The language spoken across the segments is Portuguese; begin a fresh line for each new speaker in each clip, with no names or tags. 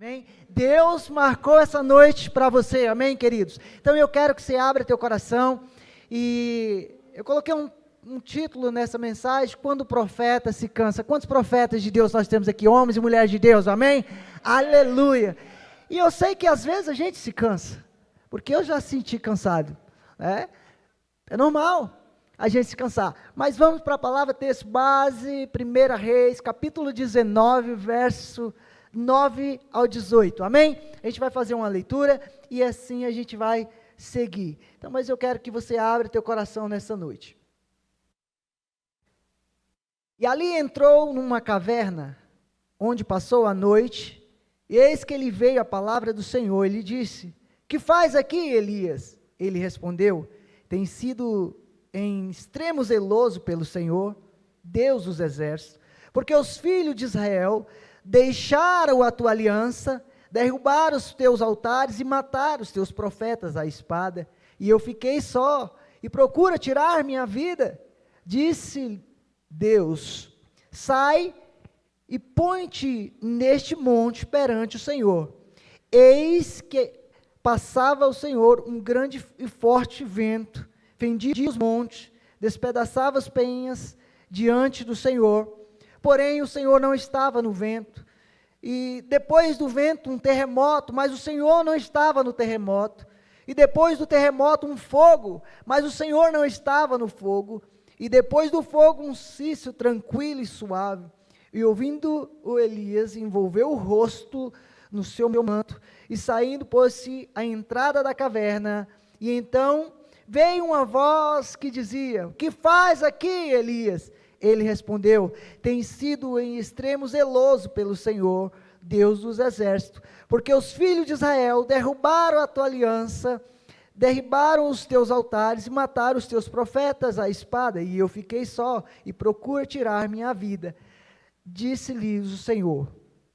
Amém? Deus marcou essa noite para você, amém, queridos? Então eu quero que você abra teu coração, e eu coloquei um título nessa mensagem: quando o profeta se cansa. Quantos profetas de Deus nós temos aqui, homens e mulheres de Deus, amém? Aleluia! E eu sei que às vezes a gente se cansa, porque eu já senti cansado, é normal a gente se cansar, mas vamos para a palavra texto base, 1 Reis, capítulo 19, verso 9 ao 18, amém? A gente vai fazer uma leitura, e assim a gente vai seguir. Então, mas eu quero que você abra teu coração nessa noite. E ali entrou numa caverna, onde passou a noite, e eis que ele veio a palavra do Senhor, ele disse: que faz aqui, Elias? Ele respondeu: tem sido em extremo zeloso pelo Senhor, Deus dos exércitos, porque os filhos de Israel deixaram a tua aliança, derrubaram os teus altares e mataram os teus profetas à espada, e eu fiquei só, e procura tirar minha vida. Disse Deus: sai e põe-te neste monte perante o Senhor. Eis que passava o Senhor um grande e forte vento, fendia os montes, despedaçava as penhas diante do Senhor. Porém o Senhor não estava no vento, e depois do vento um terremoto, mas o Senhor não estava no terremoto, e depois do terremoto um fogo, mas o Senhor não estava no fogo, e depois do fogo um cício tranquilo e suave. E ouvindo o Elias, envolveu o rosto no seu manto, e saindo pôs-se à entrada da caverna, e então veio uma voz que dizia: que faz aqui, Elias? Ele respondeu: tem sido em extremo zeloso pelo Senhor, Deus dos exércitos, porque os filhos de Israel derrubaram a tua aliança, derribaram os teus altares e mataram os teus profetas à espada, e eu fiquei só, e procura tirar minha vida. Disse-lhes o Senhor: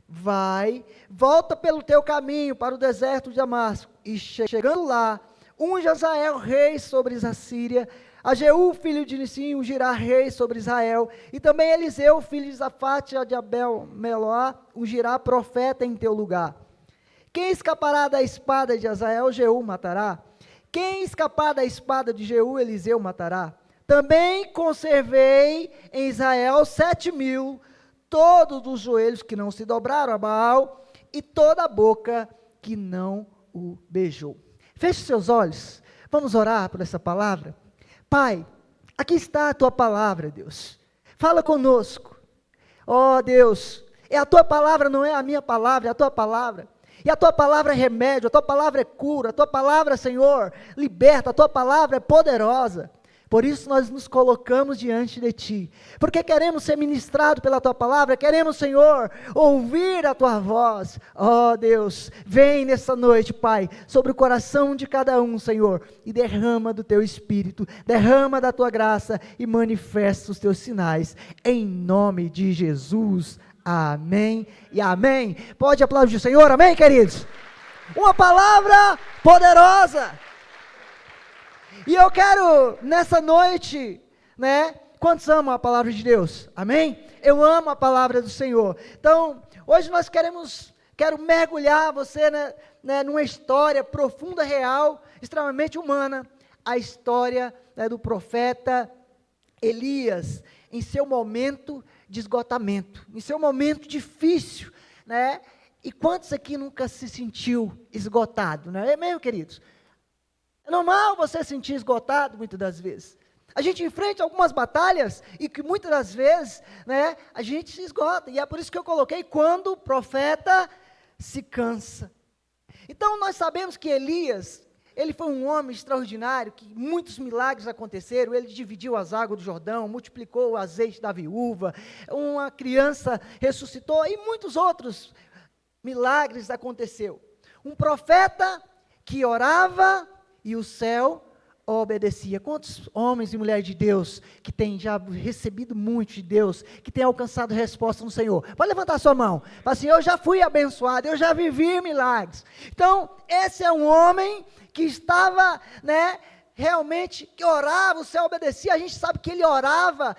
vai, volta pelo teu caminho para o deserto de Damasco, e chegando lá, unge Azael rei sobre a Síria, a Jeú, filho de Nissim, ungirá rei sobre Israel, e também Eliseu, filho de Safate, de Abel-Meloá, ungirá profeta em teu lugar. Quem escapará da espada de Azael, Jeú matará. Quem escapar da espada de Jeú, Eliseu matará. Também conservei em Israel 7.000, todos os joelhos que não se dobraram a Baal, e toda a boca que não o beijou. Feche seus olhos, vamos orar por essa palavra. Pai, aqui está a tua palavra, Deus, fala conosco. Ó Deus, é a tua palavra, não é a minha palavra, é a tua palavra, e a tua palavra é remédio, a tua palavra é cura, a tua palavra, Senhor, liberta, a tua palavra é poderosa. Por isso nós nos colocamos diante de Ti, porque queremos ser ministrados pela Tua palavra, queremos, Senhor, ouvir a Tua voz. Ó Deus, vem nessa noite, Pai, sobre o coração de cada um, Senhor, e derrama do Teu Espírito, derrama da Tua graça e manifesta os Teus sinais, em nome de Jesus, amém e amém. Pode aplaudir o Senhor, amém, queridos? Uma palavra poderosa. E eu quero, nessa noite, quantos amam a palavra de Deus? Amém? Eu amo a palavra do Senhor. Então, hoje nós quero mergulhar você, numa história profunda, real, extremamente humana, a história do profeta Elias, em seu momento de esgotamento, em seu momento difícil, E quantos aqui nunca se sentiu esgotado, não é mesmo, queridos? É normal você se sentir esgotado muitas das vezes. A gente enfrenta algumas batalhas e que muitas das vezes, a gente se esgota. E é por isso que eu coloquei quando o profeta se cansa. Então nós sabemos que Elias, ele foi um homem extraordinário, que muitos milagres aconteceram. Ele dividiu as águas do Jordão, multiplicou o azeite da viúva, uma criança ressuscitou e muitos outros milagres aconteceu. Um profeta que orava e o céu obedecia. Quantos homens e mulheres de Deus que têm já recebido muito de Deus, que têm alcançado resposta no Senhor? Pode levantar sua mão. Fala assim: eu já fui abençoado, eu já vivi milagres. Então, esse é um homem que estava, realmente, que orava, o céu obedecia. A gente sabe que ele orava,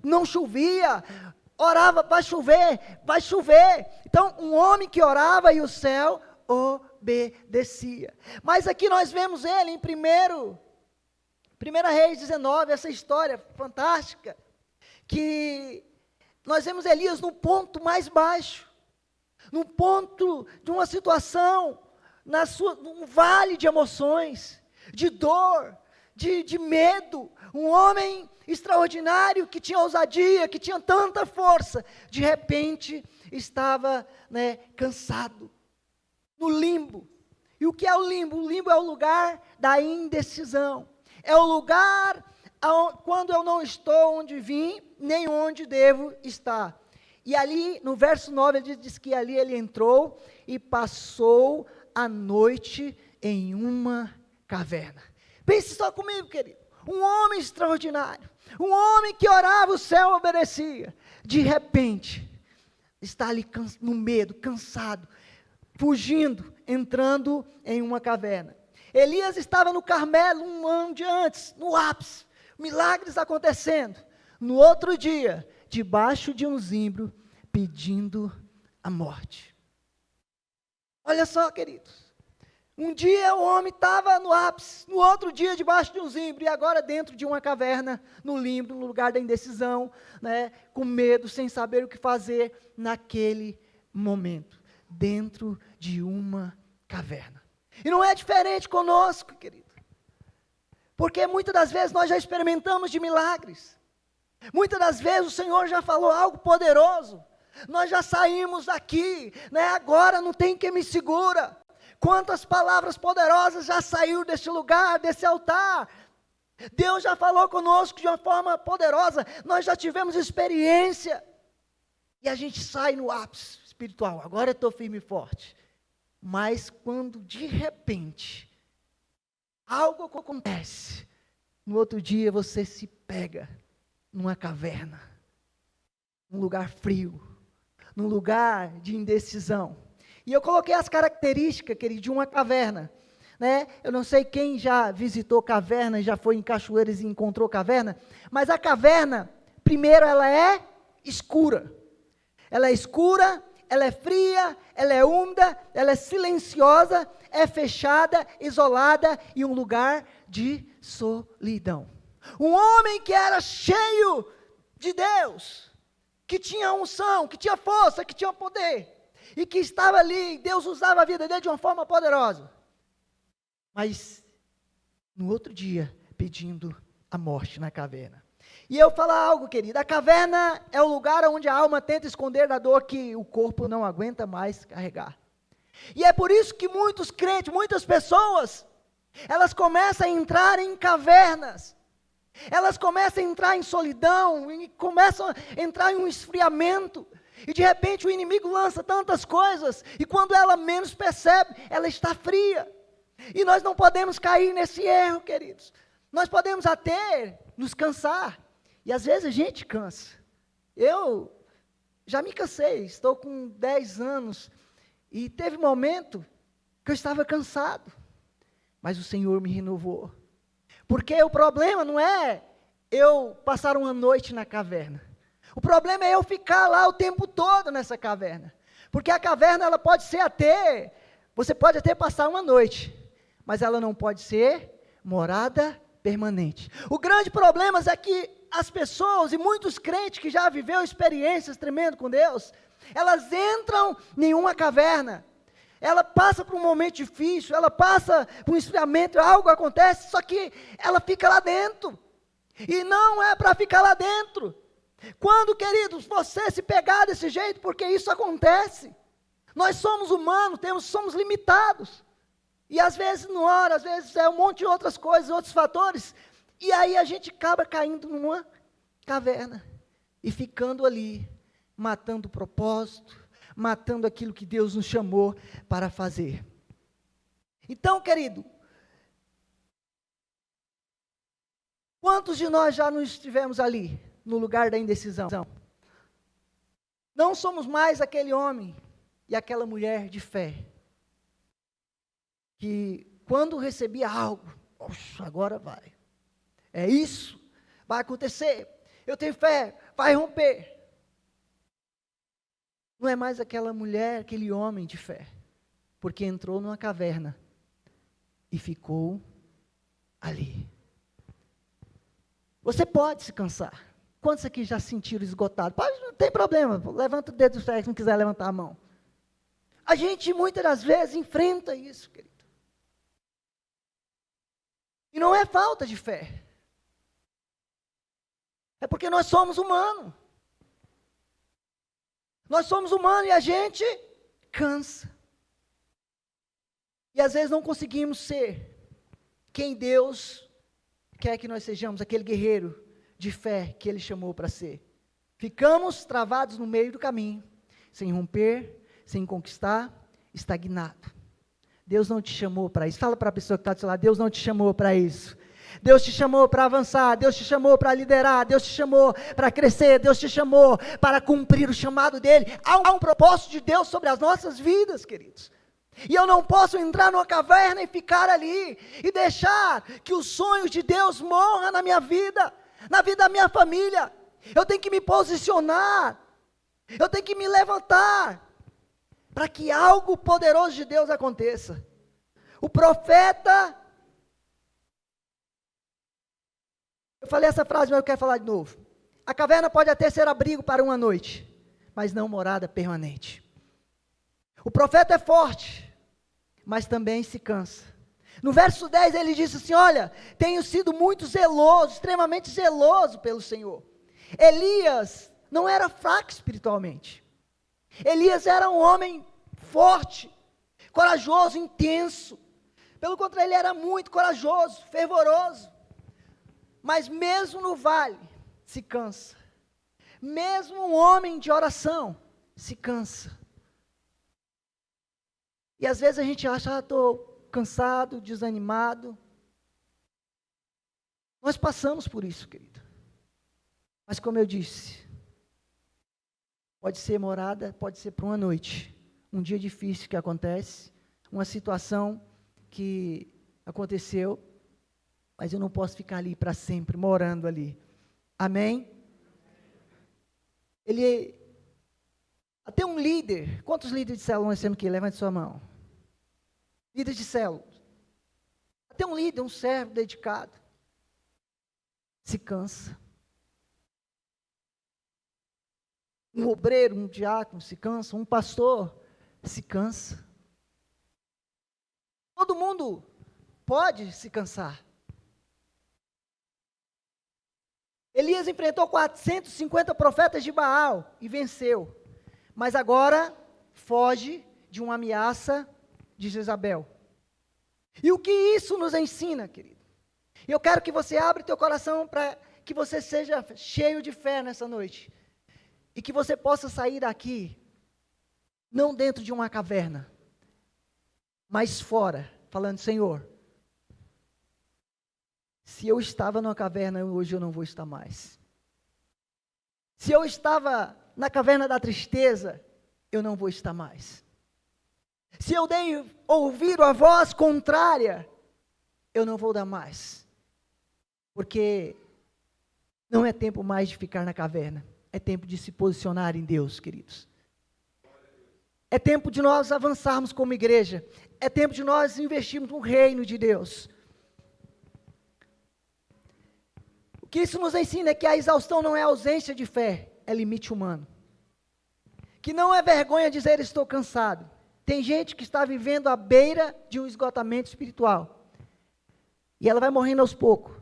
não chovia, orava, vai chover, vai chover. Então, um homem que orava e o céu obedecia. Mas aqui nós vemos ele em 1 Reis 19, essa história fantástica, que nós vemos Elias no ponto mais baixo, no ponto de uma situação, num vale de emoções, de dor, de medo, um homem extraordinário, que tinha ousadia, que tinha tanta força, de repente estava, cansado, no limbo. E o que é o limbo? O limbo é o lugar da indecisão, é o lugar quando eu não estou onde vim, nem onde devo estar. E ali, no verso 9, ele diz que ali ele entrou e passou a noite em uma caverna. Pense só comigo, querido. Um homem extraordinário, um homem que orava, o céu obedecia. De repente, está ali no medo, cansado, fugindo, entrando em uma caverna. Elias estava no Carmelo um ano de antes, no ápice, milagres acontecendo. No outro dia, debaixo de um zimbro, pedindo a morte. Olha só, queridos. Um dia o homem estava no ápice, no outro dia debaixo de um zimbro, e agora dentro de uma caverna, no limbo, no lugar da indecisão, com medo, sem saber o que fazer naquele momento, dentro de uma caverna. E não é diferente conosco, querido, porque muitas das vezes nós já experimentamos de milagres, muitas das vezes o Senhor já falou algo poderoso, nós já saímos daqui, agora não tem quem me segura. Quantas palavras poderosas já saíram desse lugar, desse altar. Deus já falou conosco de uma forma poderosa, nós já tivemos experiência, e a gente sai no ápice espiritual, agora eu estou firme e forte. Mas quando de repente, algo acontece, no outro dia você se pega numa caverna, num lugar frio, num lugar de indecisão. E eu coloquei as características, querido, de uma caverna, Eu não sei quem já visitou caverna, já foi em cachoeiras e encontrou caverna, mas a caverna, primeiro, ela é escura. Ela é escura, ela é fria, ela é úmida, ela é silenciosa, é fechada, isolada e um lugar de solidão. Um homem que era cheio de Deus, que tinha unção, que tinha força, que tinha poder, e que estava ali, Deus usava a vida dele de uma forma poderosa, mas no outro dia, pedindo a morte na caverna. E eu falo algo, querido, a caverna é o lugar onde a alma tenta esconder da dor que o corpo não aguenta mais carregar. E é por isso que muitos crentes, muitas pessoas, elas começam a entrar em cavernas, elas começam a entrar em solidão, e começam a entrar em um esfriamento, e de repente o inimigo lança tantas coisas, e quando ela menos percebe, ela está fria. E nós não podemos cair nesse erro, queridos. Nós podemos até nos cansar, e às vezes a gente cansa. Eu já me cansei, estou com 10 anos, e teve um momento que eu estava cansado, mas o Senhor me renovou. Porque o problema não é eu passar uma noite na caverna. O problema é eu ficar lá o tempo todo nessa caverna. Porque a caverna, ela pode ser você pode até passar uma noite, mas ela não pode ser morada permanente. O grande problema é que as pessoas, e muitos crentes que já viveram experiências tremendas com Deus, elas entram em uma caverna, ela passa por um momento difícil, ela passa por um esfriamento, algo acontece, só que ela fica lá dentro, e não é para ficar lá dentro. Quando, queridos, você se pegar desse jeito, porque isso acontece, nós somos humanos, somos limitados, e às vezes não ora, às vezes é um monte de outras coisas, outros fatores, e aí a gente acaba caindo numa caverna, e ficando ali, matando o propósito, matando aquilo que Deus nos chamou para fazer. Então, querido, quantos de nós já não estivemos ali, no lugar da indecisão? Não somos mais aquele homem e aquela mulher de fé, que quando recebia algo, agora vai, é isso, vai acontecer, eu tenho fé, vai romper. não é mais aquela mulher, aquele homem de fé, porque entrou numa caverna e ficou ali. Você pode se cansar. Quantos aqui já se sentiram esgotados? Pode, não tem problema, levanta o dedo do pé se não quiser levantar a mão. A gente muitas das vezes enfrenta isso, querido. E não é falta de fé. É porque nós somos humanos. Nós somos humanos e a gente cansa. E às vezes não conseguimos ser quem Deus quer que nós sejamos, aquele guerreiro de fé que Ele chamou para ser. Ficamos travados no meio do caminho, sem romper, sem conquistar, estagnado. Deus não te chamou para isso. Fala para a pessoa que está do seu lado, Deus não te chamou para isso. Deus te chamou para avançar, Deus te chamou para liderar, Deus te chamou para crescer, Deus te chamou para cumprir o chamado dEle. Há um propósito de Deus sobre as nossas vidas, queridos. E eu não posso entrar numa caverna e ficar ali, e deixar que os sonhos de Deus morram na minha vida, na vida da minha família. Eu tenho que me posicionar, eu tenho que me levantar, para que algo poderoso de Deus aconteça. O profeta, eu falei essa frase, mas eu quero falar de novo. A caverna pode até ser abrigo para uma noite, mas não morada permanente. O profeta é forte, mas também se cansa. No verso 10 ele disse assim, olha, tenho sido muito zeloso, extremamente zeloso pelo Senhor. Elias não era fraco espiritualmente. Elias era um homem forte, corajoso, intenso. Pelo contrário, ele era muito corajoso, fervoroso. Mas mesmo no vale, se cansa. Mesmo um homem de oração, se cansa. E às vezes a gente acha, estou cansado, desanimado. Nós passamos por isso, querido. Mas como eu disse, pode ser morada, pode ser por uma noite. Um dia difícil que acontece, uma situação que aconteceu, mas eu não posso ficar ali para sempre, morando ali. Amém? Até um líder, quantos líderes de célula nós temos aqui? Levante sua mão. Líder de célula. Até um líder, um servo dedicado, se cansa. Um obreiro, um diácono se cansa, um pastor se cansa. Todo mundo pode se cansar. Elias enfrentou 450 profetas de Baal e venceu. Mas agora foge de uma ameaça de Jezabel. E o que isso nos ensina, querido? Eu quero que você abra teu coração para que você seja cheio de fé nessa noite. E que você possa sair daqui, não dentro de uma caverna, mas fora, falando, Senhor, se eu estava numa caverna, hoje eu não vou estar mais. Se eu estava na caverna da tristeza, eu não vou estar mais. Se eu dei ouvido à voz contrária, eu não vou dar mais. Porque não é tempo mais de ficar na caverna. É tempo de se posicionar em Deus, queridos. É tempo de nós avançarmos como igreja. É tempo de nós investirmos no reino de Deus. O que isso nos ensina é que a exaustão não é ausência de fé, é limite humano. Que não é vergonha dizer estou cansado. Tem gente que está vivendo à beira de um esgotamento espiritual. E ela vai morrendo aos poucos.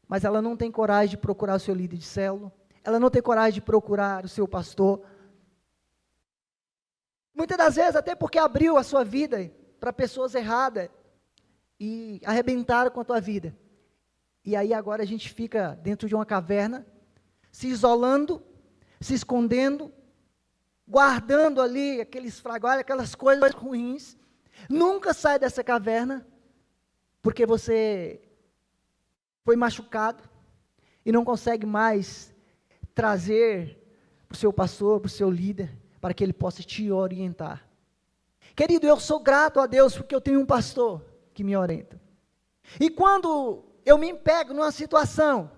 Mas ela não tem coragem de procurar o seu líder de célula. Ela não tem coragem de procurar o seu pastor. Muitas das vezes até porque abriu a sua vida para pessoas erradas. E arrebentaram com a tua vida. E aí agora a gente fica dentro de uma caverna, se isolando, se escondendo, guardando ali aqueles fragores, aquelas coisas ruins. Nunca sai dessa caverna, porque você foi machucado e não consegue mais trazer para o seu pastor, para o seu líder, para que ele possa te orientar. Querido, eu sou grato a Deus porque eu tenho um pastor que me orienta. E quando eu me pego numa situação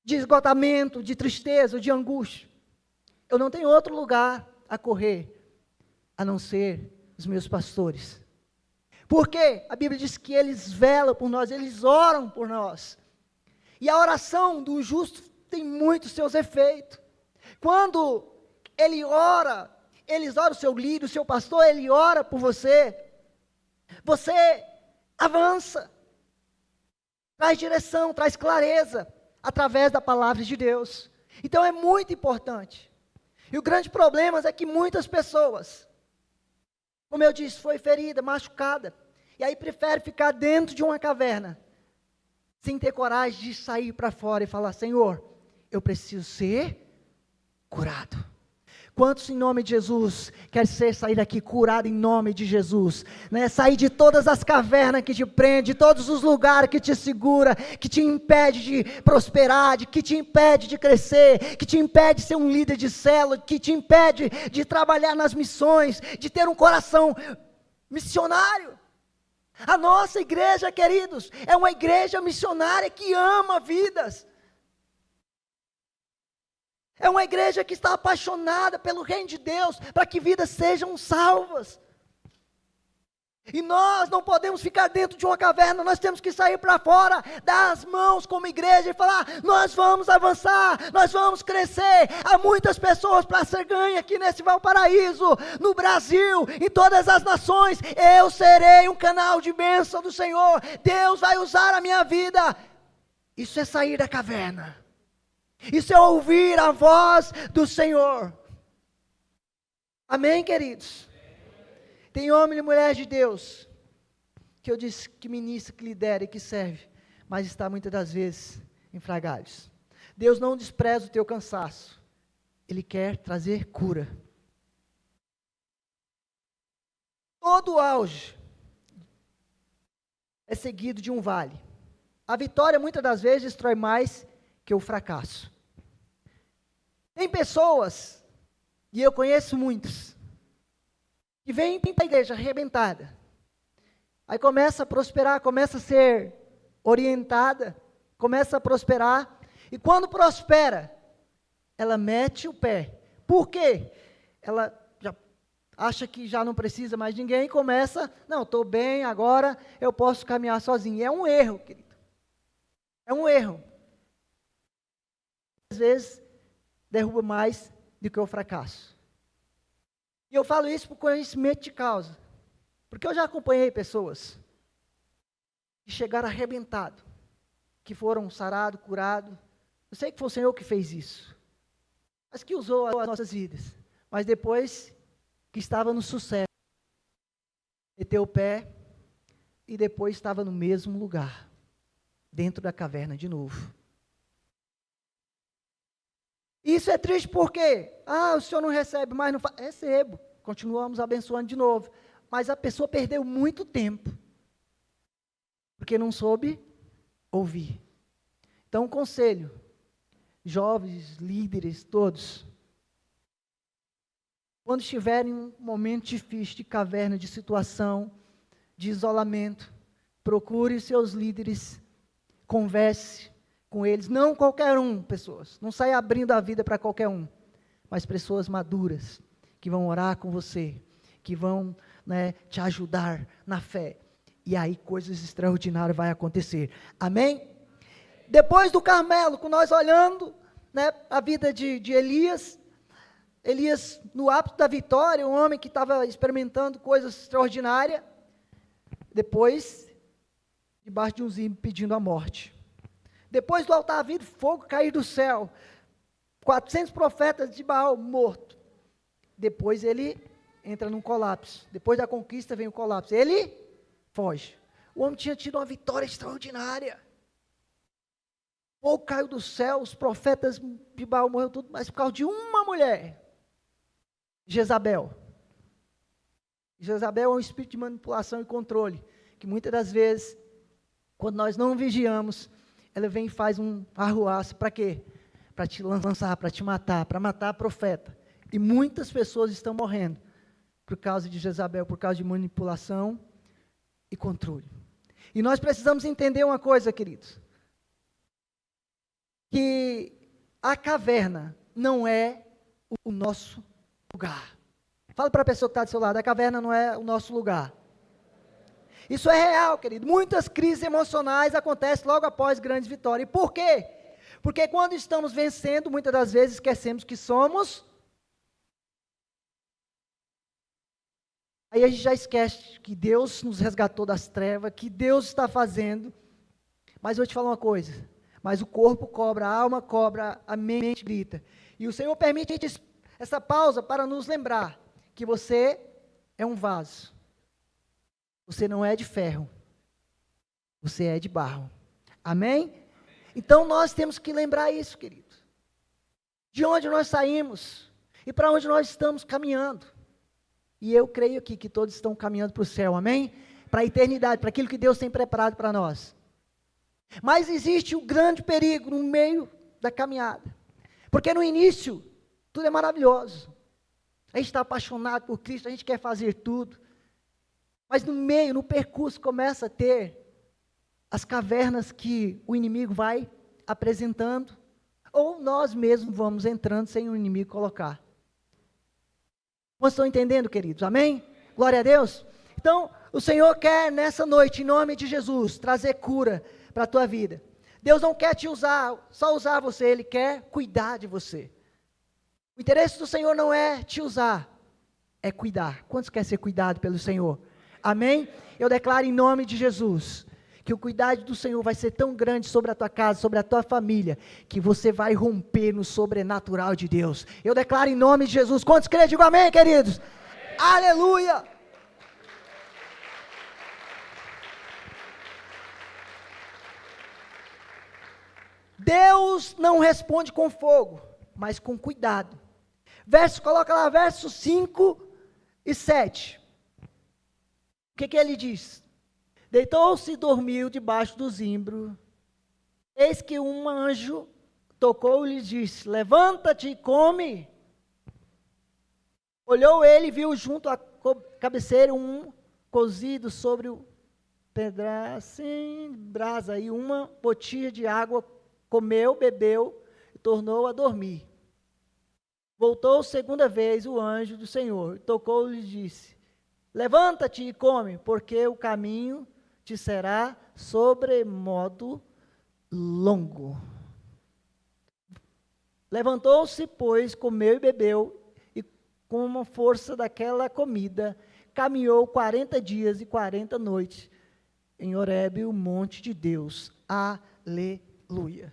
de esgotamento, de tristeza, de angústia, Eu não tenho outro lugar a correr, a não ser os meus pastores. Porque a Bíblia diz que eles velam por nós, eles oram por nós. E a oração do justo tem muitos seus efeitos. Quando ele ora, eles oram o seu líder, o seu pastor, ele ora por você. Você avança. Traz direção, traz clareza, através da palavra de Deus. Então é muito importante. E o grande problema é que muitas pessoas, como eu disse, foi ferida, machucada, e aí prefere ficar dentro de uma caverna, sem ter coragem de sair para fora e falar: Senhor, eu preciso ser curado. Quantos em nome de Jesus quer sair daqui curado em nome de Jesus, né? Sair de todas as cavernas que te prendem, de todos os lugares que te segura, que te impede de prosperar, que te impede de crescer, que te impede de ser um líder de célula, que te impede de trabalhar nas missões, de ter um coração missionário. A nossa igreja, queridos, é uma igreja missionária que ama vidas. É uma igreja que está apaixonada pelo reino de Deus, para que vidas sejam salvas. E nós não podemos ficar dentro de uma caverna, nós temos que sair para fora, dar as mãos como igreja e falar: nós vamos avançar, nós vamos crescer. Há muitas pessoas para ser ganha aqui nesse Valparaíso, no Brasil, em todas as nações. Eu serei um canal de bênção do Senhor. Deus vai usar a minha vida. Isso é sair da caverna. Isso é ouvir a voz do Senhor. Amém, queridos? Tem homem e mulher de Deus, que eu disse que ministra, que lidera e que serve, mas está muitas das vezes em frangalhos. Deus não despreza o teu cansaço. Ele quer trazer cura. Todo auge é seguido de um vale. A vitória muitas das vezes destrói mais que o fracasso. Tem pessoas, e eu conheço muitos, que vêm para a igreja arrebentada, aí começa a prosperar, começa a ser orientada, começa a prosperar, e quando prospera, ela mete o pé. Por quê? Ela já acha que já não precisa mais de ninguém, e começa: não, estou bem, agora eu posso caminhar sozinho. É um erro, querido. É um erro. Às vezes, derruba mais do que o fracasso. E eu falo isso por conhecimento de causa, porque eu já acompanhei pessoas que chegaram arrebentados, que foram sarados, curados. Eu sei que foi o Senhor que fez isso, mas que usou as nossas vidas. Mas depois que estava no sucesso, meteu o pé e depois estava no mesmo lugar, dentro da caverna de novo. Isso é triste porque, o senhor não recebe mais, não faz. Recebo, continuamos abençoando de novo. Mas a pessoa perdeu muito tempo, porque não soube ouvir. Então, um conselho, jovens, líderes, todos, quando estiverem em um momento difícil, de caverna, de situação, de isolamento, procure seus líderes, converse com eles, não qualquer um, pessoas, não saia abrindo a vida para qualquer um, mas pessoas maduras, que vão orar com você, que vão, te ajudar na fé, e aí coisas extraordinárias vão acontecer, amém? Depois do Carmelo, com nós olhando, a vida de Elias, no ápice da vitória, um homem que estava experimentando coisas extraordinárias, depois, debaixo de um zimbro pedindo a morte. Depois do altar vivo, fogo cair do céu, 400 profetas de Baal morto. Depois ele entra num colapso. Depois da conquista vem o colapso. Ele foge. O homem tinha tido uma vitória extraordinária. Fogo caiu do céu, os profetas de Baal morreram tudo, mas por causa de uma mulher, Jezabel. Jezabel é um espírito de manipulação e controle, que muitas das vezes, quando nós não vigiamos, ela vem e faz um arruaço, para quê? Para te lançar, para te matar, para matar profeta. E muitas pessoas estão morrendo por causa de Jezabel, por causa de manipulação e controle. E nós precisamos entender uma coisa, queridos, que a caverna não é o nosso lugar. Fala para a pessoa que está do seu lado, a caverna não é o nosso lugar. Isso é real, querido. Muitas crises emocionais acontecem logo após grandes vitórias. E por quê? Porque quando estamos vencendo, muitas das vezes esquecemos que somos. Aí a gente já esquece que Deus nos resgatou das trevas, que Deus está fazendo. Mas eu vou te falar uma coisa. Mas o corpo cobra, a alma cobra, a mente grita. E o Senhor permite essa pausa para nos lembrar que você é um vaso. Você não é de ferro. Você é de barro. Amém? Então nós temos que lembrar isso, querido. De onde nós saímos e para onde nós estamos caminhando. E eu creio aqui que todos estão caminhando para o céu, amém? Para a eternidade, para aquilo que Deus tem preparado para nós. Mas existe um grande perigo no meio da caminhada. Porque no início, tudo é maravilhoso. A gente está apaixonado por Cristo, a gente quer fazer tudo. Mas no meio, no percurso, começa a ter as cavernas que o inimigo vai apresentando, ou nós mesmos vamos entrando sem o inimigo colocar. Vocês estão entendendo, queridos? Amém? Glória a Deus. Então, o Senhor quer nessa noite, em nome de Jesus, trazer cura para a tua vida. Deus não quer te usar, só usar você, Ele quer cuidar de você. O interesse do Senhor não é te usar, é cuidar. Quantos querem ser cuidados pelo Senhor? Amém? Eu declaro em nome de Jesus, que o cuidado do Senhor vai ser tão grande sobre a tua casa, sobre a tua família, que você vai romper no sobrenatural de Deus. Eu declaro em nome de Jesus. Quantos creem? Digo amém, queridos. Amém. Aleluia. Deus não responde com fogo, mas com cuidado. Coloca lá, versos 5 e 7. O que ele diz? Deitou-se e dormiu debaixo do zimbro. Eis que um anjo tocou e lhe disse: levanta-te e come. Olhou ele e viu junto à cabeceira um cozido sobre o pedaço de brasa e uma botilha de água. Comeu, bebeu e tornou a dormir. Voltou segunda vez o anjo do Senhor, tocou-lhe e disse: levanta-te e come, porque o caminho te será sobremodo longo. Levantou-se, pois, comeu e bebeu, e com a força daquela comida, caminhou 40 dias e 40 noites em Horebe, o monte de Deus. Aleluia.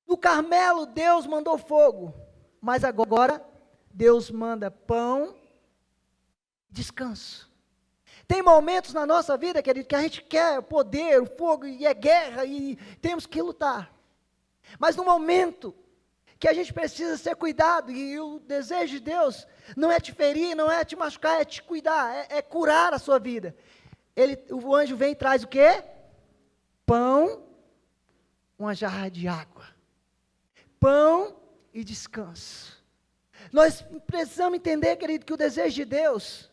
No Carmelo, Deus mandou fogo, mas agora Deus manda pão, descanso. Tem momentos na nossa vida, querido, que a gente quer o poder, o fogo, e é guerra, e temos que lutar. Mas no momento que a gente precisa ser cuidado, e o desejo de Deus não é te ferir, não é te machucar, é te cuidar, é curar a sua vida. O anjo vem e traz o quê? Pão, uma jarra de água. Pão e descanso. Nós precisamos entender, querido, que o desejo de Deus,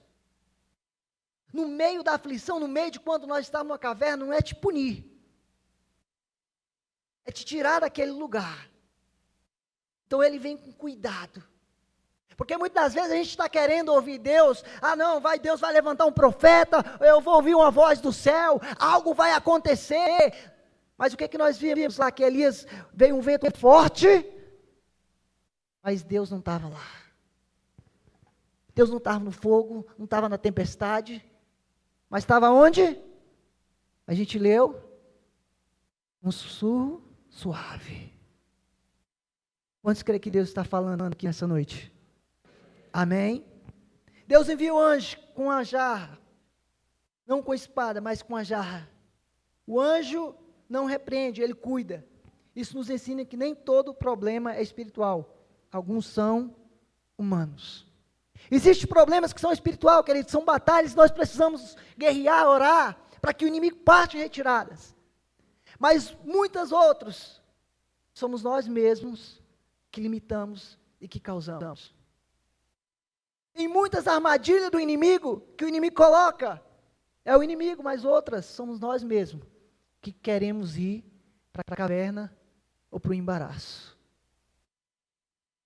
no meio da aflição, no meio de quando nós estamos numa caverna, não é te punir. É te tirar daquele lugar. Então ele vem com cuidado. Porque muitas das vezes a gente está querendo ouvir Deus. Ah não, Deus vai levantar um profeta, eu vou ouvir uma voz do céu, algo vai acontecer. Mas o que nós vimos lá? Que Elias veio um vento forte, mas Deus não estava lá. Deus não estava no fogo, não estava na tempestade, mas estava onde? A gente leu, um sussurro suave. Quantos creem que Deus está falando aqui nessa noite? Amém? Deus envia o anjo com a jarra, não com a espada, mas com a jarra. O anjo não repreende, ele cuida. Isso nos ensina que nem todo problema é espiritual. Alguns são humanos. Existem problemas que são espirituais, queridos, são batalhas que nós precisamos guerrear, orar, para que o inimigo parte em retiradas. Mas muitos outros, somos nós mesmos que limitamos e que causamos. Em muitas armadilhas do inimigo, que o inimigo coloca, é o inimigo, mas outras somos nós mesmos, que queremos ir para a caverna ou para o embaraço.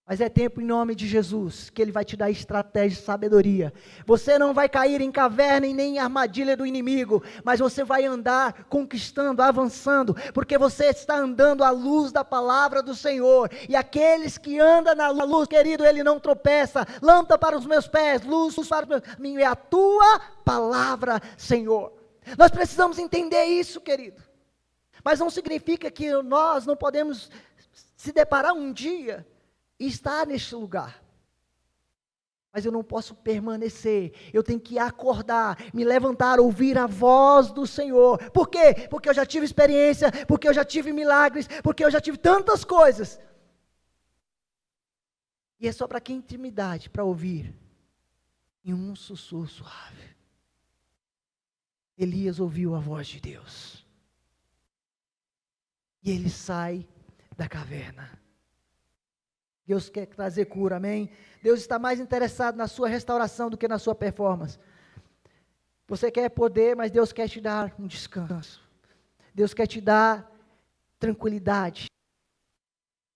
Mas é tempo, em nome de Jesus, que Ele vai te dar estratégia e sabedoria. Você não vai cair em caverna e nem em armadilha do inimigo, mas você vai andar conquistando, avançando, porque você está andando à luz da palavra do Senhor. E aqueles que andam na luz, querido, ele não tropeça. Lâmpada para os meus pés, luz para os meus caminhos, é a tua palavra, Senhor. Nós precisamos entender isso, querido. Mas não significa que nós não podemos se deparar um dia e estar neste lugar. Mas eu não posso permanecer, eu tenho que acordar, me levantar, ouvir a voz do Senhor. Por quê? Porque eu já tive experiência, porque eu já tive milagres, porque eu já tive tantas coisas. E é só para quem tem intimidade, para ouvir em um sussurro suave. Elias ouviu a voz de Deus. E ele sai da caverna. Deus quer trazer cura, amém? Deus está mais interessado na sua restauração do que na sua performance. Você quer poder, mas Deus quer te dar um descanso. Deus quer te dar tranquilidade.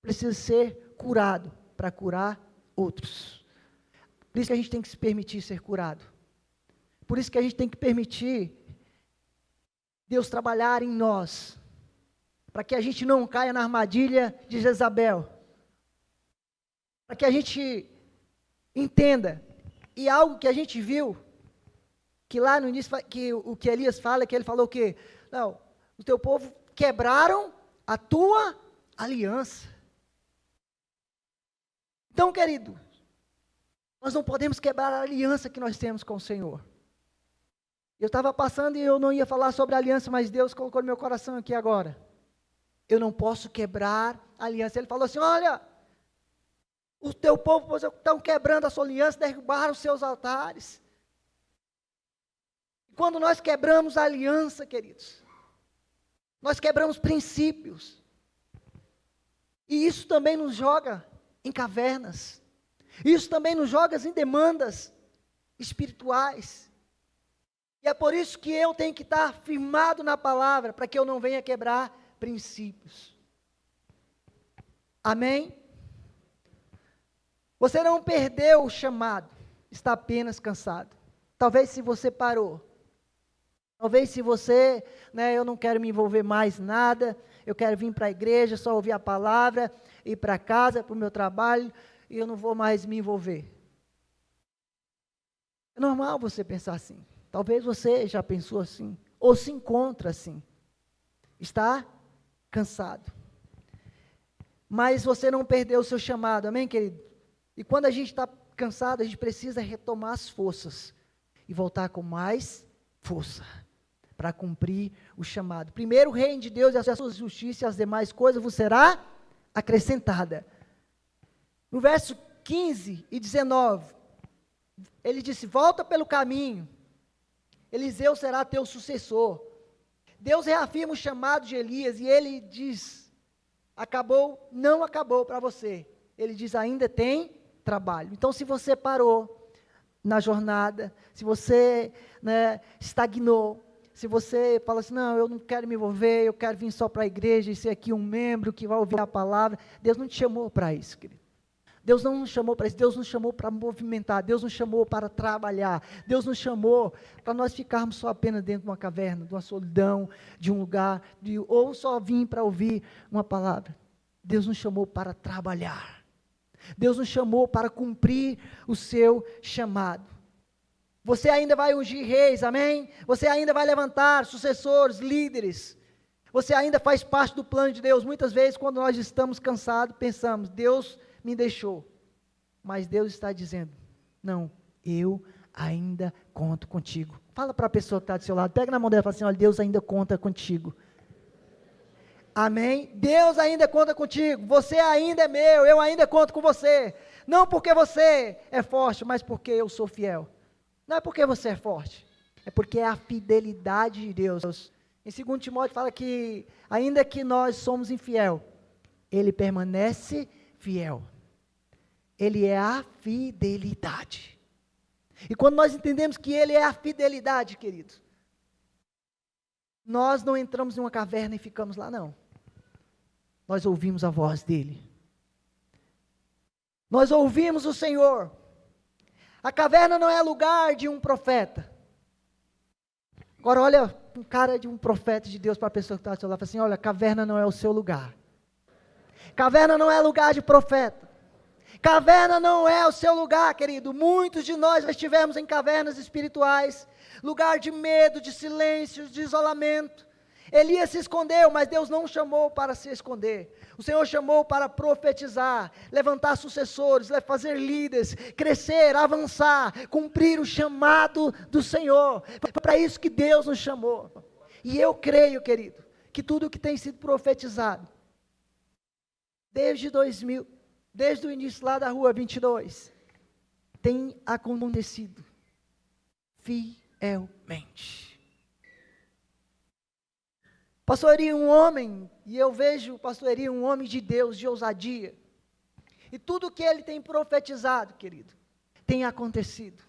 Precisa ser curado para curar outros. Por isso que a gente tem que se permitir ser curado. Por isso que a gente tem que permitir Deus trabalhar em nós, para que a gente não caia na armadilha de Jezabel. Para que a gente entenda, e algo que a gente viu, que lá no início, que o que Elias fala, que ele falou o quê? Não, o teu povo quebraram a tua aliança. Então, querido, nós não podemos quebrar a aliança que nós temos com o Senhor. Eu estava passando e eu não ia falar sobre a aliança, mas Deus colocou no meu coração aqui agora. Eu não posso quebrar a aliança. Ele falou assim, olha, o teu povo estão quebrando a sua aliança, derrubaram os seus altares. Quando nós quebramos a aliança, queridos, nós quebramos princípios. E isso também nos joga em cavernas. Isso também nos joga em demandas espirituais. E é por isso que eu tenho que estar firmado na palavra, para que eu não venha quebrar princípios. Amém? Você não perdeu o chamado, está apenas cansado. Talvez se você parou, talvez se você, eu não quero me envolver mais em nada, eu quero vir para a igreja, só ouvir a palavra, ir para casa, para o meu trabalho, e eu não vou mais me envolver. É normal você pensar assim. Talvez você já pensou assim, ou se encontra assim. Está cansado. Mas você não perdeu o seu chamado, amém, querido? E quando a gente está cansado, a gente precisa retomar as forças e voltar com mais força para cumprir o chamado. Primeiro o reino de Deus e a sua justiça e as demais coisas vos será acrescentada. No verso 15 e 19, ele disse, volta pelo caminho, Eliseu será teu sucessor. Deus reafirma o chamado de Elias e ele diz, acabou, não acabou para você. Ele diz, ainda tem trabalho. Então, se você parou na jornada, se você estagnou, se você fala assim, não, eu não quero me envolver, eu quero vir só para a igreja e ser aqui um membro que vai ouvir a palavra, Deus não te chamou para isso, querido. Deus não nos chamou para isso, Deus nos chamou para movimentar, Deus nos chamou para trabalhar, Deus nos chamou para nós ficarmos só apenas dentro de uma caverna, de uma solidão, de um lugar, ou só vir para ouvir uma palavra. Deus nos chamou para trabalhar. Deus nos chamou para cumprir o seu chamado. Você ainda vai ungir reis, amém? Você ainda vai levantar sucessores, líderes. Você ainda faz parte do plano de Deus. Muitas vezes, quando nós estamos cansados, pensamos, Deus me deixou. Mas Deus está dizendo, não, eu ainda conto contigo. Fala para a pessoa que está do seu lado, pega na mão dela e fala assim, olha, Deus ainda conta contigo. Amém? Deus ainda conta contigo, você ainda é meu, eu ainda conto com você. Não porque você é forte, mas porque eu sou fiel. Não é porque você é forte, é porque é a fidelidade de Deus. Em 2 Timóteo fala que, ainda que nós somos infiel, Ele permanece fiel. Ele é a fidelidade. E quando nós entendemos que Ele é a fidelidade, queridos, nós não entramos em uma caverna e ficamos lá, não. Nós ouvimos a voz dEle. Nós ouvimos o Senhor. A caverna não é lugar de um profeta. Agora olha um cara de um profeta de Deus para a pessoa que está ao seu lado e fala assim: olha, caverna não é o seu lugar. Caverna não é lugar de profeta. Caverna não é o seu lugar, querido. Muitos de nós já estivemos em cavernas espirituais, lugar de medo, de silêncio, de isolamento. Elias se escondeu, mas Deus não o chamou para se esconder. O Senhor chamou para profetizar, levantar sucessores, fazer líderes, crescer, avançar, cumprir o chamado do Senhor. Foi para isso que Deus nos chamou. E eu creio, querido, que tudo que tem sido profetizado, desde o início lá da rua 22, tem acontecido fielmente. Pastor Eri, um homem, e eu vejo o pastor Eri um homem de Deus, de ousadia. E tudo que ele tem profetizado, querido, tem acontecido.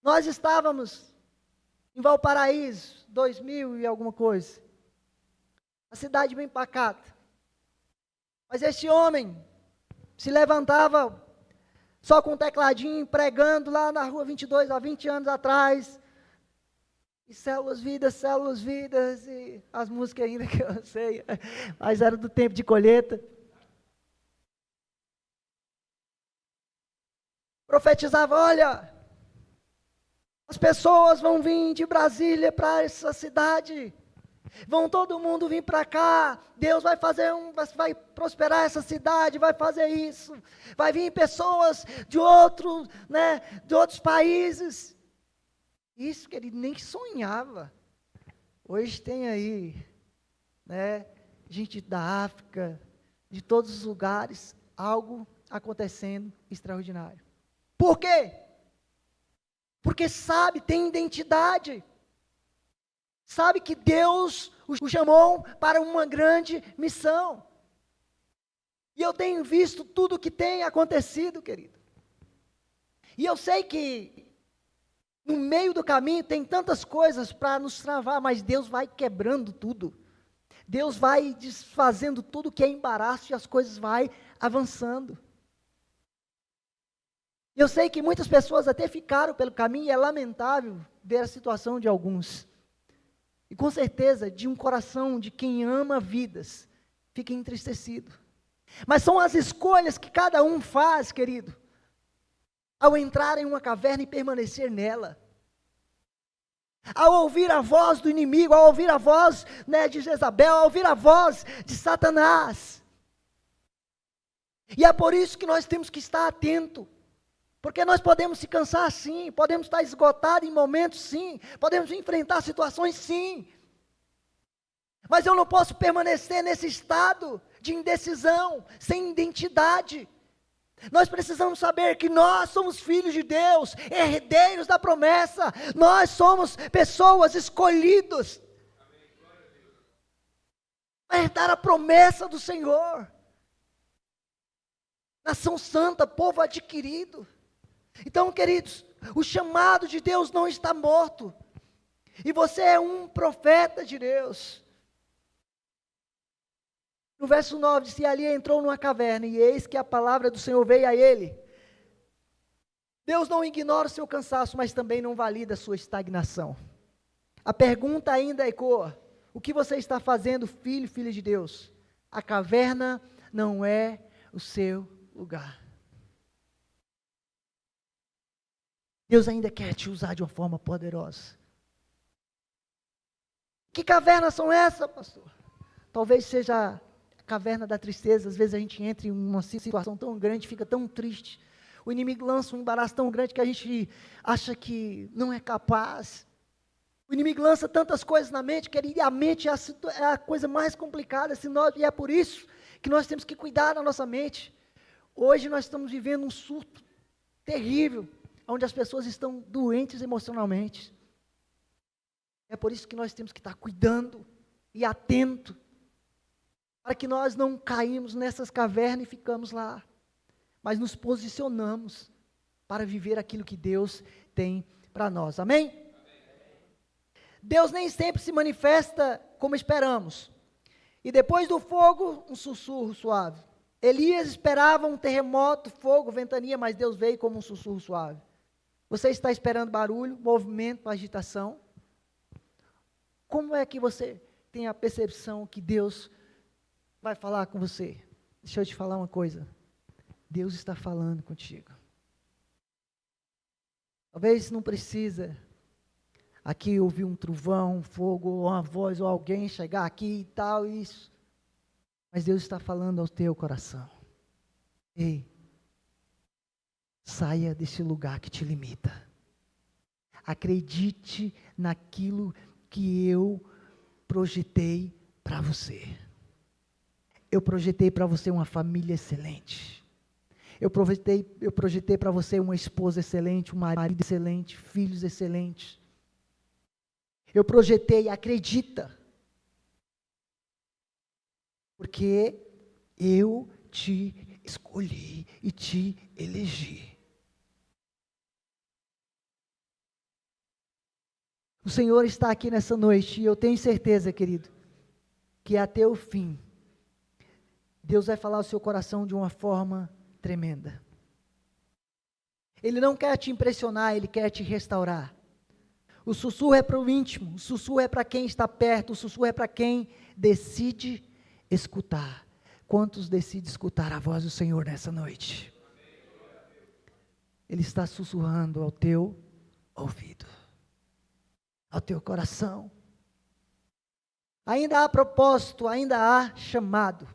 Nós estávamos em Valparaíso, 2000 e alguma coisa. Uma cidade bem pacata. Mas esse homem se levantava só com um tecladinho, pregando lá na rua 22, há 20 anos atrás. E células, vidas, e as músicas ainda que eu não sei, mas era do tempo de colheita. Profetizava: olha, as pessoas vão vir de Brasília para essa cidade, vão todo mundo vir para cá, Deus vai vai prosperar essa cidade, vai fazer isso, vai vir pessoas de outros países. Isso que ele nem sonhava. Hoje tem aí, gente da África, de todos os lugares, algo acontecendo extraordinário. Por quê? Porque sabe, tem identidade. Sabe que Deus o chamou para uma grande missão. E eu tenho visto tudo o que tem acontecido, querido. E eu sei que no meio do caminho tem tantas coisas para nos travar, mas Deus vai quebrando tudo. Deus vai desfazendo tudo que é embaraço e as coisas vai avançando. Eu sei que muitas pessoas até ficaram pelo caminho e é lamentável ver a situação de alguns. E com certeza, de um coração de quem ama vidas, fica entristecido. Mas são as escolhas que cada um faz, querido, ao entrar em uma caverna e permanecer nela. Ao ouvir a voz do inimigo, ao ouvir a voz de Jezabel, ao ouvir a voz de Satanás. E é por isso que nós temos que estar atento. Porque nós podemos se cansar sim, podemos estar esgotados em momentos sim, podemos enfrentar situações sim. Mas eu não posso permanecer nesse estado de indecisão, sem identidade. Nós precisamos saber que nós somos filhos de Deus, herdeiros da promessa, nós somos pessoas escolhidas para herdar a promessa do Senhor. Nação santa, povo adquirido. Então, queridos, o chamado de Deus não está morto, e você é um profeta de Deus. No verso 9, diz: e ali entrou numa caverna, e eis que a palavra do Senhor veio a ele. Deus não ignora o seu cansaço, mas também não valida a sua estagnação. A pergunta ainda ecoa: o que você está fazendo, filho, filha de Deus? A caverna não é o seu lugar. Deus ainda quer te usar de uma forma poderosa. Que cavernas são essas, pastor? Talvez seja a caverna da tristeza. Às vezes a gente entra em uma situação tão grande, fica tão triste. O inimigo lança um embaraço tão grande que a gente acha que não é capaz. O inimigo lança tantas coisas na mente, que a mente é a coisa mais complicada. E é por isso que nós temos que cuidar da nossa mente. Hoje nós estamos vivendo um surto terrível, onde as pessoas estão doentes emocionalmente. É por isso que nós temos que estar cuidando e atento, para que nós não caímos nessas cavernas e ficamos lá, mas nos posicionamos para viver aquilo que Deus tem para nós. Amém? Amém? Deus nem sempre se manifesta como esperamos. E depois do fogo, um sussurro suave. Elias esperava um terremoto, fogo, ventania, mas Deus veio como um sussurro suave. Você está esperando barulho, movimento, agitação? Como é que você tem a percepção que Deus vai falar com você? Deixa eu te falar uma coisa. Deus está falando contigo. Talvez não precisa aqui ouvir um trovão, um fogo, ou uma voz, ou alguém chegar aqui e tal, isso. Mas Deus está falando ao teu coração. Ei, saia desse lugar que te limita. Acredite naquilo que eu projetei para você. Eu projetei para você uma família excelente. Eu projetei para você uma esposa excelente, um marido excelente, filhos excelentes. Eu projetei, acredita. Porque eu te escolhi e te elegi. O Senhor está aqui nessa noite e eu tenho certeza, querido, que até o fim, Deus vai falar ao seu coração de uma forma tremenda. Ele não quer te impressionar, Ele quer te restaurar. O sussurro é para o íntimo, o sussurro é para quem está perto, o sussurro é para quem decide escutar. Quantos decidem escutar a voz do Senhor nessa noite? Ele está sussurrando ao teu ouvido, ao teu coração. Ainda há propósito, ainda há chamado.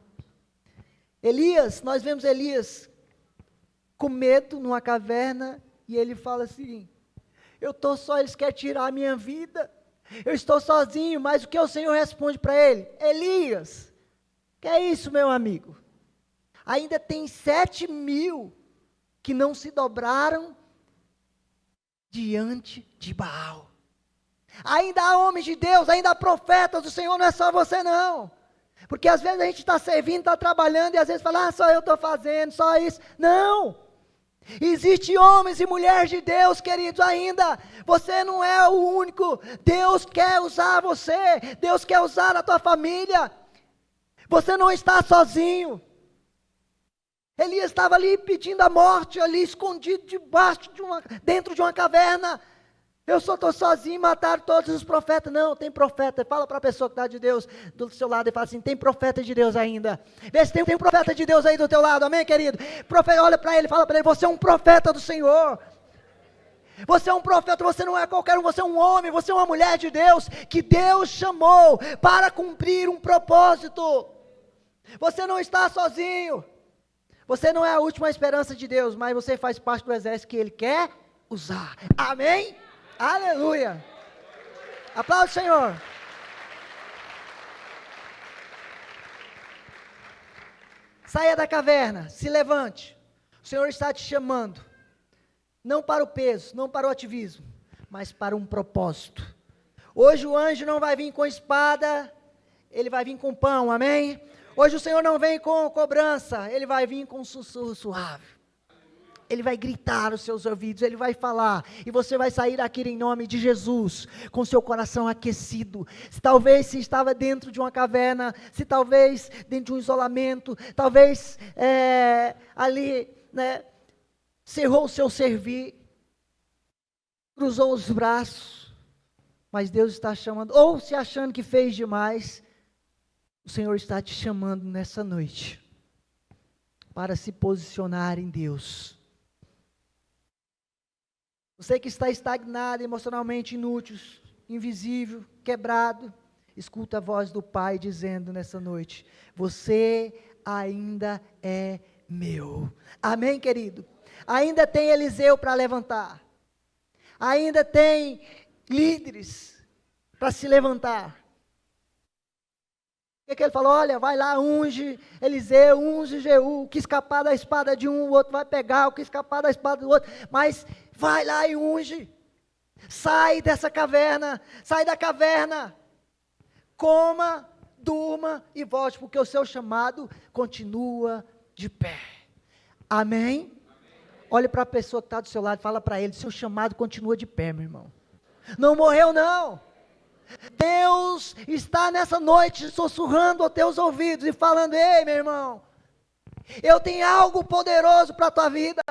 Elias, nós vemos Elias com medo numa caverna e ele fala assim: eu estou só, eles querem tirar a minha vida, eu estou sozinho. Mas o que o Senhor responde para ele? Elias, que é isso, meu amigo? Ainda tem 7.000 que não se dobraram diante de Baal. Ainda há homens de Deus, ainda há profetas do Senhor, não é só você não. Porque às vezes a gente está servindo, está trabalhando, e às vezes fala, só eu estou fazendo, só isso. Não! Existem homens e mulheres de Deus, queridos, ainda. Você não é o único. Deus quer usar você. Deus quer usar a tua família. Você não está sozinho. Elias estava ali pedindo a morte, ali escondido dentro de uma caverna. Eu só estou sozinho, mataram todos os profetas. Não, tem profeta. Fala para a pessoa que está de Deus do seu lado e fala assim: tem profeta de Deus ainda. Vê se tem um profeta de Deus aí do teu lado, amém, querido? Olha para ele, fala para ele: você é um profeta do Senhor. Você é um profeta, você não é qualquer um, você é um homem, você é uma mulher de Deus, que Deus chamou para cumprir um propósito. Você não está sozinho. Você não é a última esperança de Deus, mas você faz parte do exército que Ele quer usar. Amém? Aleluia! Aplaude o Senhor. Saia da caverna, se levante. O Senhor está te chamando, não para o peso, não para o ativismo, mas para um propósito. Hoje o anjo não vai vir com espada, ele vai vir com pão, amém? Hoje o Senhor não vem com cobrança, ele vai vir com um sussurro suave. Ele vai gritar nos seus ouvidos, Ele vai falar, e você vai sair daqui em nome de Jesus, com seu coração aquecido. Talvez se estava dentro de uma caverna, se talvez dentro de um isolamento, talvez ali, cerrou o seu servir, cruzou os braços, mas Deus está chamando, ou se achando que fez demais, o Senhor está te chamando nessa noite, para se posicionar em Deus. Você que está estagnado, emocionalmente inútil, invisível, quebrado, escuta a voz do Pai dizendo nessa noite: você ainda é meu. Amém, querido? Ainda tem Eliseu para levantar. Ainda tem líderes para se levantar. O que ele falou? Olha, vai lá, unge Eliseu, unge Jeú. O que escapar da espada de um, o outro vai pegar. O que escapar da espada do outro. Mas vai lá e unge. Sai dessa caverna. Sai da caverna. Coma, durma e volte, porque o seu chamado continua de pé. Amém? Olhe para a pessoa que está do seu lado e fala para ele: seu chamado continua de pé, meu irmão. Não morreu não. Deus está nessa noite sussurrando aos teus ouvidos e falando: ei, meu irmão, Eu tenho algo poderoso para a tua vida.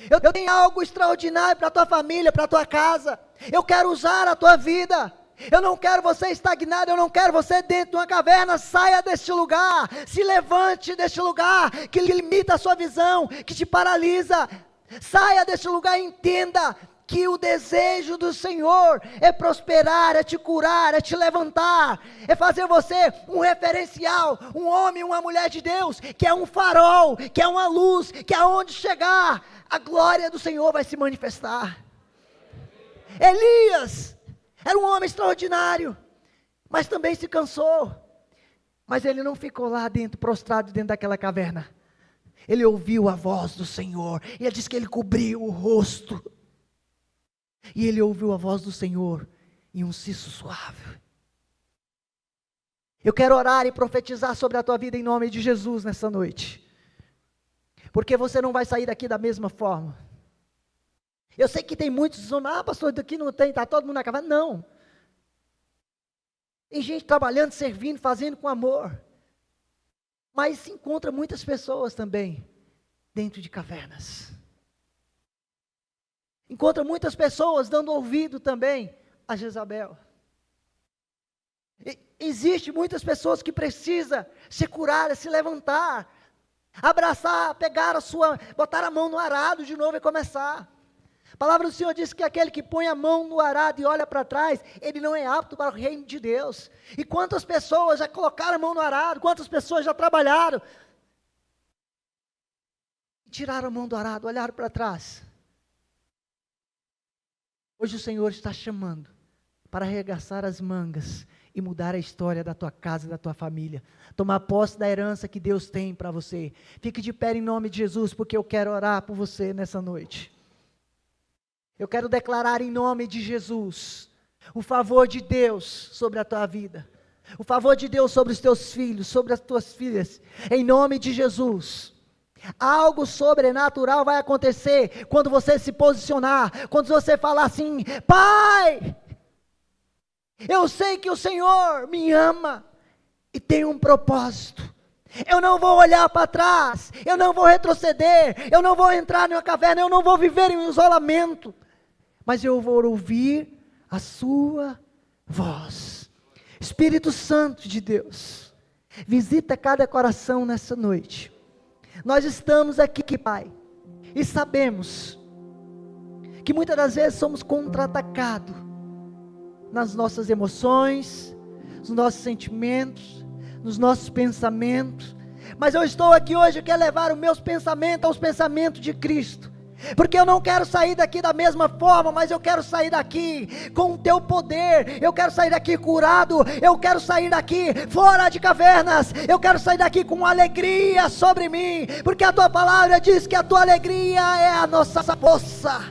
Eu tenho algo extraordinário para a tua família, para a tua casa. Eu quero usar a tua vida. Eu não quero você estagnado, eu não quero você dentro de uma caverna. Saia deste lugar, se levante deste lugar que limita a sua visão, que te paralisa. Saia deste lugar e entenda que o desejo do Senhor é prosperar, é te curar, é te levantar, é fazer você um referencial, um homem, uma mulher de Deus, que é um farol, que é uma luz, que aonde chegar, a glória do Senhor vai se manifestar. Elias era um homem extraordinário, mas também se cansou, mas ele não ficou lá dentro, prostrado dentro daquela caverna. Ele ouviu a voz do Senhor, e ele diz que ele cobriu o rosto, e ele ouviu a voz do Senhor em um cisso suave. Eu quero orar e profetizar sobre a tua vida em nome de Jesus nessa noite, porque você não vai sair daqui da mesma forma. Eu sei que tem muitos que dizem, pastor, daqui não tem, está todo mundo na caverna. Não, tem gente trabalhando, servindo, fazendo com amor, mas se encontra muitas pessoas também dentro de cavernas. Encontra muitas pessoas dando ouvido também a Jezabel. Existe muitas pessoas que precisam se curar, se levantar, abraçar, pegar botar a mão no arado de novo e começar. A palavra do Senhor diz que aquele que põe a mão no arado e olha para trás, ele não é apto para o reino de Deus. E quantas pessoas já colocaram a mão no arado, quantas pessoas já trabalharam, tiraram a mão do arado, olharam para trás. Hoje o Senhor está chamando para arregaçar as mangas e mudar a história da tua casa, da tua família. Tomar posse da herança que Deus tem para você. Fique de pé em nome de Jesus, porque eu quero orar por você nessa noite. Eu quero declarar em nome de Jesus o favor de Deus sobre a tua vida. O favor de Deus sobre os teus filhos, sobre as tuas filhas. Em nome de Jesus. Algo sobrenatural vai acontecer quando você se posicionar, quando você falar assim: Pai, eu sei que o Senhor me ama e tem um propósito. Eu não vou olhar para trás, eu não vou retroceder, eu não vou entrar em uma caverna, eu não vou viver em um isolamento, mas eu vou ouvir a sua voz. Espírito Santo de Deus, visita cada coração nessa noite. Nós estamos aqui, Pai, e sabemos que muitas das vezes somos contra-atacados nas nossas emoções, nos nossos sentimentos, nos nossos pensamentos, mas eu estou aqui hoje, eu quero levar os meus pensamentos aos pensamentos de Cristo, porque eu não quero sair daqui da mesma forma, mas eu quero sair daqui com o teu poder, eu quero sair daqui curado, eu quero sair daqui fora de cavernas, eu quero sair daqui com alegria sobre mim, porque a tua palavra diz que a tua alegria é a nossa força,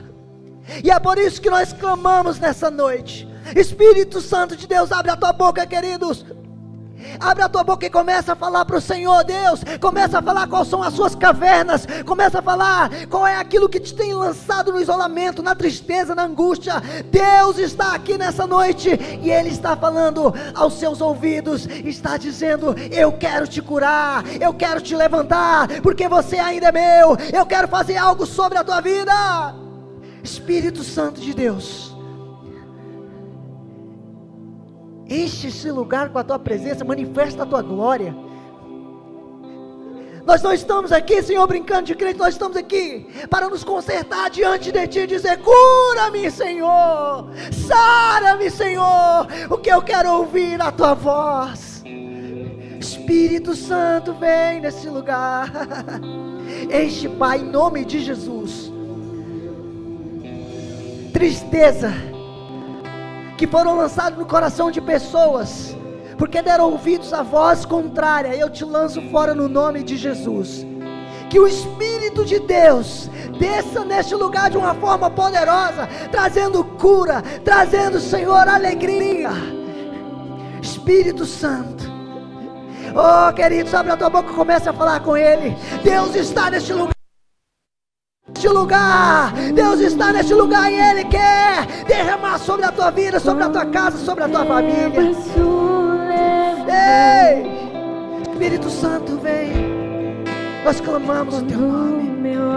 e é por isso que nós clamamos nessa noite. Espírito Santo de Deus, abre a tua boca, queridos. Abre a tua boca e começa a falar para o Senhor. Deus, começa a falar quais são as suas cavernas, começa a falar qual é aquilo que te tem lançado no isolamento, na tristeza, na angústia. Deus está aqui nessa noite e Ele está falando aos seus ouvidos, está dizendo: eu quero te curar, eu quero te levantar, porque você ainda é meu, eu quero fazer algo sobre a tua vida. Espírito Santo de Deus, enche esse lugar com a tua presença, manifesta a tua glória. Nós não estamos aqui, Senhor, brincando de crente, nós estamos aqui para nos consertar diante de Ti e dizer: cura-me, Senhor, sara-me, Senhor, o que eu quero ouvir a Tua voz. Espírito Santo, vem nesse lugar, enche, Pai, em nome de Jesus. Tristeza que foram lançados no coração de pessoas, porque deram ouvidos à voz contrária, eu te lanço fora no nome de Jesus. Que o Espírito de Deus desça neste lugar de uma forma poderosa, trazendo cura, trazendo, Senhor, alegria. Espírito Santo, oh queridos, abre a tua boca e comece a falar com Ele. Deus está neste lugar. Deus está neste lugar e Ele quer derramar sobre a tua vida, sobre a tua casa, sobre a tua família. Ei, Espírito Santo, vem. Nós clamamos o teu nome.
Meu